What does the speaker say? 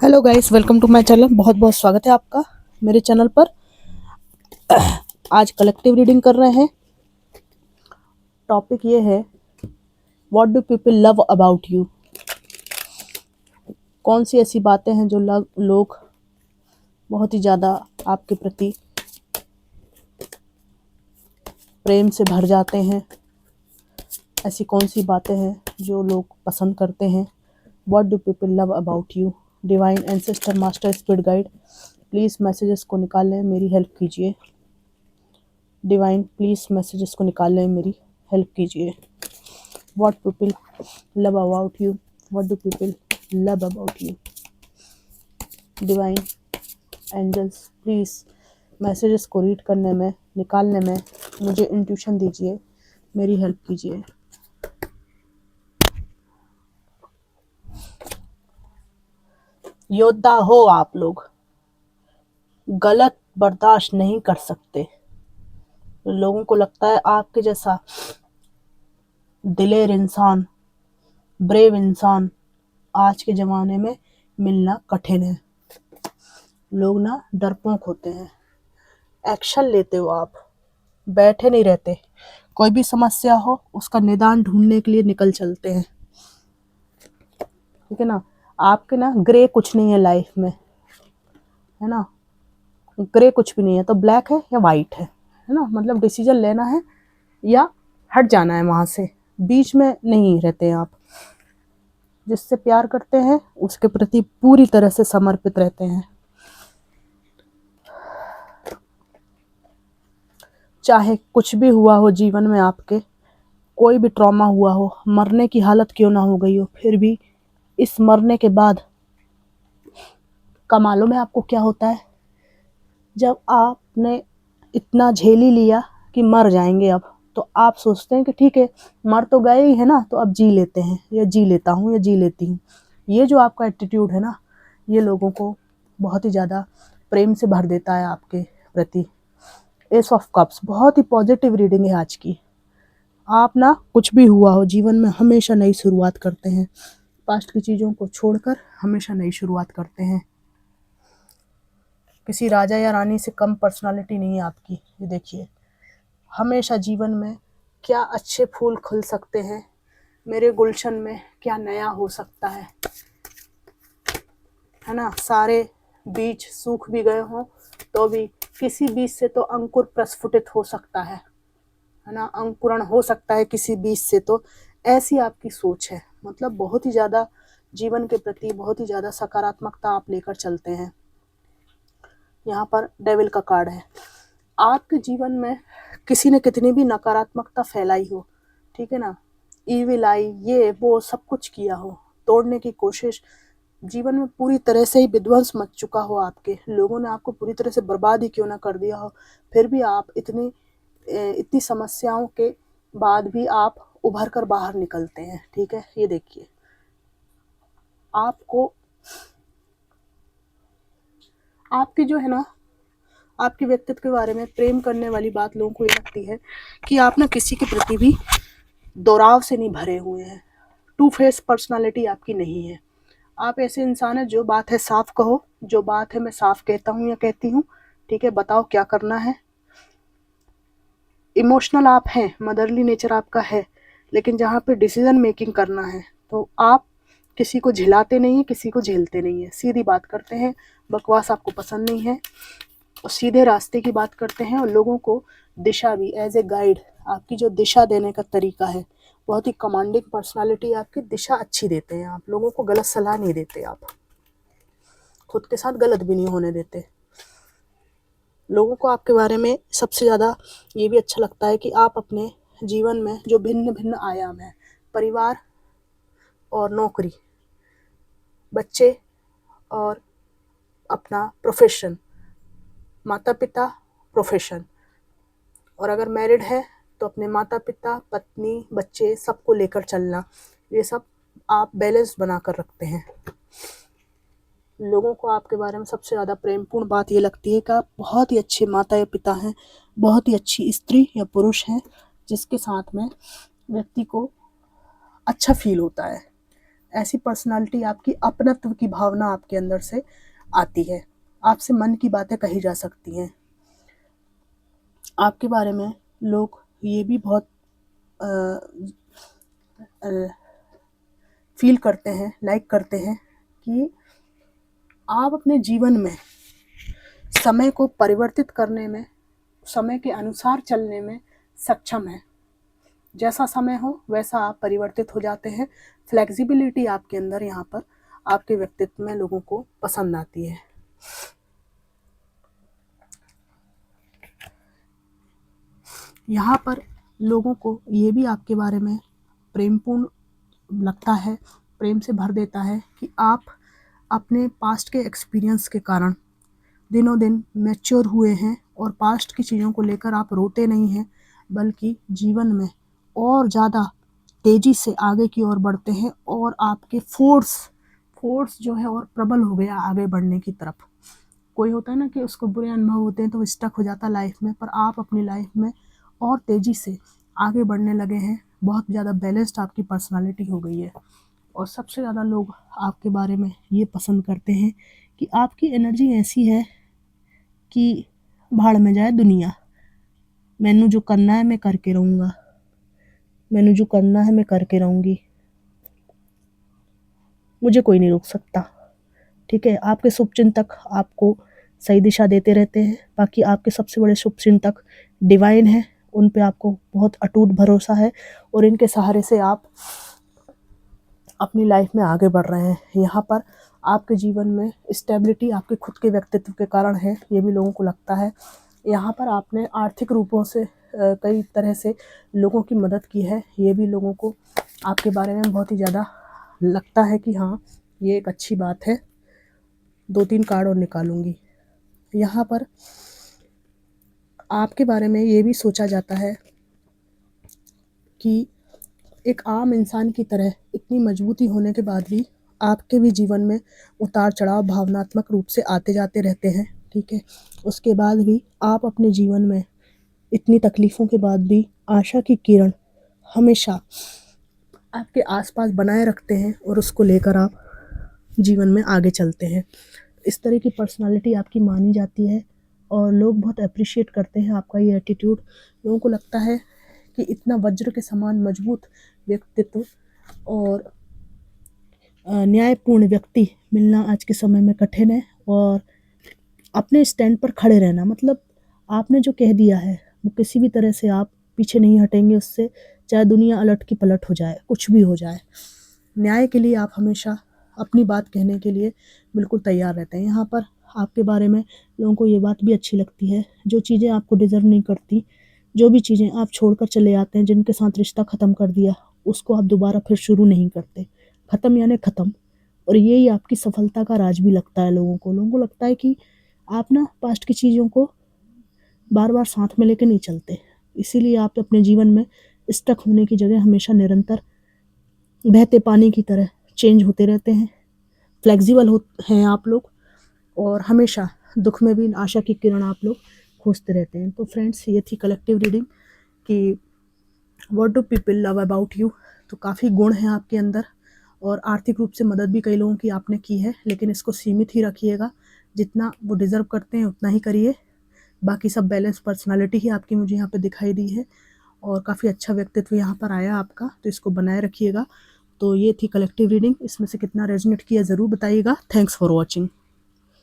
Hello guys, welcome to my channel. बहुत बहुत स्वागत है आपका मेरे चैनल पर। आज कलेक्टिव रीडिंग कर रहे हैं। टॉपिक ये है, what do people love about you. कौन सी ऐसी बातें हैं जो लोग बहुत ही ज़्यादा आपके प्रति प्रेम से भर जाते हैं। ऐसी कौन सी बातें हैं जो लोग पसंद करते हैं। What do people love about you. Divine ancestor master spirit guide, please messages को निकाल लें, मेरी हेल्प कीजिए। डिवाइन प्लीज़ मैसेजेस को निकाल लें, मेरी हेल्प कीजिए। What people love about you. What do people love about you. Divine angels please messages को रीड करने में, निकालने में मुझे इंट्यूशन दीजिए, मेरी हेल्प कीजिए। योद्धा हो आप लोग, गलत बर्दाश्त नहीं कर सकते। लोगों को लगता है आपके जैसा दिलेर इंसान, ब्रेव इंसान आज के ज़माने में मिलना कठिन है। लोग ना डरपोक होते हैं। एक्शन लेते हो आप, बैठे नहीं रहते। कोई भी समस्या हो उसका निदान ढूंढने के लिए निकल चलते हैं, ठीक है ना। आपके ना ग्रे कुछ नहीं है लाइफ में, है ना। ग्रे कुछ भी नहीं है, तो ब्लैक है या वाइट है ना। मतलब डिसीजन लेना है या हट जाना है वहाँ से, बीच में नहीं रहते हैं आप। जिससे प्यार करते हैं उसके प्रति पूरी तरह से समर्पित रहते हैं। चाहे कुछ भी हुआ हो जीवन में आपके, कोई भी ट्रॉमा हुआ हो, मरने की हालत क्यों ना हो गई हो, फिर भी इस मरने के बाद का मालूम है आपको क्या होता है। जब आपने इतना झेल ही लिया कि मर जाएंगे अब, तो आप सोचते हैं कि ठीक है मर तो गए ही है ना, तो अब जी लेते हैं, या जी लेता हूँ या जी लेती हूँ। ये जो आपका एटीट्यूड है ना, ये लोगों को बहुत ही ज़्यादा प्रेम से भर देता है आपके प्रति। एस ऑफ कप्स बहुत ही पॉजिटिव रीडिंग है आज की। आप ना कुछ भी हुआ हो जीवन में हमेशा नई शुरुआत करते हैं। पास्ट की चीज़ों को छोड़कर हमेशा नई शुरुआत करते हैं। किसी राजा या रानी से कम पर्सनालिटी नहीं है आपकी। ये देखिए, हमेशा जीवन में क्या अच्छे फूल खिल सकते हैं, मेरे गुलशन में क्या नया हो सकता है ना। सारे बीज सूख भी गए हों तो भी किसी बीज से तो अंकुर प्रस्फुटित हो सकता है ना। अंकुरण हो सकता है किसी बीज से। तो ऐसी आपकी सोच है। मतलब बहुत ही ज़्यादा जीवन के प्रति बहुत ही ज़्यादा सकारात्मकता आप लेकर चलते हैं। यहाँ पर डेविल का कार्ड है। आपके जीवन में किसी ने कितनी भी नकारात्मकता फैलाई हो, ठीक है ना, ईविल आई, ये वो सब कुछ किया हो, तोड़ने की कोशिश, जीवन में पूरी तरह से ही विध्वंस मच चुका हो आपके, लोगों ने आपको पूरी तरह से बर्बाद ही क्यों ना कर दिया हो, फिर भी आप इतनी समस्याओं के बाद भी आप उभर कर बाहर निकलते हैं, ठीक है। ये देखिए, आपको आपकी जो है ना, आपके व्यक्तित्व के बारे में प्रेम करने वाली बात लोगों को ये लगती है कि आप ना किसी के प्रति भी दोराव से नहीं भरे हुए हैं। टू फेस पर्सनालिटी आपकी नहीं है। आप ऐसे इंसान हैं, जो बात है साफ कहो, जो बात है मैं साफ कहता हूँ या कहती हूँ, ठीक है, बताओ क्या करना है। इमोशनल आप हैं, मदरली नेचर आपका है, लेकिन जहाँ पे डिसीजन मेकिंग करना है तो आप किसी को झिलाते नहीं हैं, किसी को झेलते नहीं हैं, सीधी बात करते हैं। बकवास आपको पसंद नहीं है और सीधे रास्ते की बात करते हैं। और लोगों को दिशा भी, एज ए गाइड, आपकी जो दिशा देने का तरीका है, बहुत ही कमांडिंग पर्सनालिटी आपकी, दिशा अच्छी देते हैं आप। लोगों को गलत सलाह नहीं देते आप, खुद के साथ गलत भी नहीं होने देते। लोगों को आपके बारे में सबसे ज़्यादा ये भी अच्छा लगता है कि आप अपने जीवन में जो भिन्न भिन्न आयाम हैं, परिवार और नौकरी, बच्चे और अपना प्रोफेशन, माता पिता, प्रोफेशन, और अगर मैरिड है तो अपने माता पिता, पत्नी, बच्चे सबको लेकर चलना, ये सब आप बैलेंस बना कर रखते हैं। लोगों को आपके बारे में सबसे ज़्यादा प्रेमपूर्ण बात ये लगती है कि आप बहुत ही अच्छे माता या पिता हैं, बहुत ही अच्छी स्त्री या पुरुष हैं, जिसके साथ में व्यक्ति को अच्छा फील होता है। ऐसी पर्सनालिटी आपकी अपनत्व की भावना आपके अंदर से आती है, आपसे मन की बातें कही जा सकती हैं। आपके बारे में लोग ये भी बहुत फील करते हैं, लाइक करते हैं कि आप अपने जीवन में समय को परिवर्तित करने में, समय के अनुसार चलने में सक्षम हैं। जैसा समय हो वैसा आप परिवर्तित हो जाते हैं। फ्लेक्सिबिलिटी आपके अंदर यहाँ पर आपके व्यक्तित्व में लोगों को पसंद आती है। यहाँ पर लोगों को ये भी आपके बारे में प्रेमपूर्ण लगता है, प्रेम से भर देता है कि आप अपने पास्ट के एक्सपीरियंस के कारण दिनों दिन मैच्योर हुए हैं और पास्ट की चीज़ों को लेकर आप रोते नहीं हैं, बल्कि जीवन में और ज़्यादा तेज़ी से आगे की ओर बढ़ते हैं और आपके फोर्स जो है और प्रबल हो गया आगे बढ़ने की तरफ। कोई होता है ना कि उसको बुरे अनुभव होते हैं तो वो स्टक हो जाता है लाइफ में, पर आप अपनी लाइफ में और तेज़ी से आगे बढ़ने लगे हैं। बहुत ज़्यादा बैलेंस्ड आपकी पर्सनालिटी हो गई है और सबसे ज़्यादा लोग आपके बारे में ये पसंद करते हैं कि आपकी एनर्जी ऐसी है कि भाड़ में जाए दुनिया, मैनू जो करना है मैं करके रहूँगा, मैनू जो करना है मैं करके रहूँगी, मुझे कोई नहीं रोक सकता। ठीक है, आपके शुभचिंतक आपको सही दिशा देते रहते हैं। बाकी आपके सबसे बड़े शुभचिंतक डिवाइन हैं, उन पे आपको बहुत अटूट भरोसा है और इनके सहारे से आप अपनी लाइफ में आगे बढ़ रहे हैं। यहाँ पर आपके जीवन में स्टेबिलिटी आपके खुद के व्यक्तित्व के कारण है, ये भी लोगों को लगता है। यहाँ पर आपने आर्थिक रूपों से कई तरह से लोगों की मदद की है, ये भी लोगों को आपके बारे में बहुत ही ज़्यादा लगता है कि हाँ ये एक अच्छी बात है। 2-3 कार्ड और निकालूंगी। यहाँ पर आपके बारे में ये भी सोचा जाता है कि एक आम इंसान की तरह इतनी मजबूती होने के बाद भी आपके भी जीवन में उतार चढ़ाव भावनात्मक रूप से आते जाते रहते हैं। ठीक है, उसके बाद भी आप अपने जीवन में इतनी तकलीफ़ों के बाद भी आशा की किरण हमेशा आपके आसपास बनाए रखते हैं और उसको लेकर आप जीवन में आगे चलते हैं। इस तरह की पर्सनालिटी आपकी मानी जाती है और लोग बहुत अप्रिशिएट करते हैं आपका ये एटीट्यूड। लोगों को लगता है कि इतना वज्र के समान मजबूत व्यक्तित्व और न्यायपूर्ण व्यक्ति मिलना आज के समय में कठिन है और अपने स्टैंड पर खड़े रहना, मतलब आपने जो कह दिया है वो किसी भी तरह से आप पीछे नहीं हटेंगे उससे, चाहे दुनिया अलट की पलट हो जाए, कुछ भी हो जाए। न्याय के लिए आप हमेशा अपनी बात कहने के लिए बिल्कुल तैयार रहते हैं। यहाँ पर आपके बारे में लोगों को ये बात भी अच्छी लगती है, जो चीज़ें आपको डिज़र्व नहीं करती, जो भी चीज़ें आप छोड़कर चले आते हैं, जिनके साथ रिश्ता ख़त्म कर दिया, उसको आप दोबारा फिर शुरू नहीं करते। ख़त्म यानी ख़त्म। और यही आपकी सफलता का राज भी लगता है लोगों को लगता है कि आप ना पास्ट की चीज़ों को बार बार साथ में लेके नहीं चलते, इसीलिए आप अपने जीवन में स्टक होने की जगह हमेशा निरंतर बहते पानी की तरह चेंज होते रहते हैं। फ्लेक्सिबल हैं आप लोग और हमेशा दुख में भी आशा की किरण आप लोग खोजते रहते हैं। तो फ्रेंड्स, ये थी कलेक्टिव रीडिंग कि what do people love about you. तो काफ़ी गुण हैं आपके अंदर और आर्थिक रूप से मदद भी कई लोगों की आपने की है, लेकिन इसको सीमित ही रखिएगा, जितना वो डिज़र्व करते हैं उतना ही करिए। बाकी सब बैलेंस पर्सनालिटी ही आपकी मुझे यहाँ पे दिखाई दी है और काफ़ी अच्छा व्यक्तित्व यहाँ पर आया आपका, तो इसको बनाए रखिएगा। तो ये थी कलेक्टिव रीडिंग, इसमें से कितना रेजोनेट किया ज़रूर बताइएगा। Thanks for watching.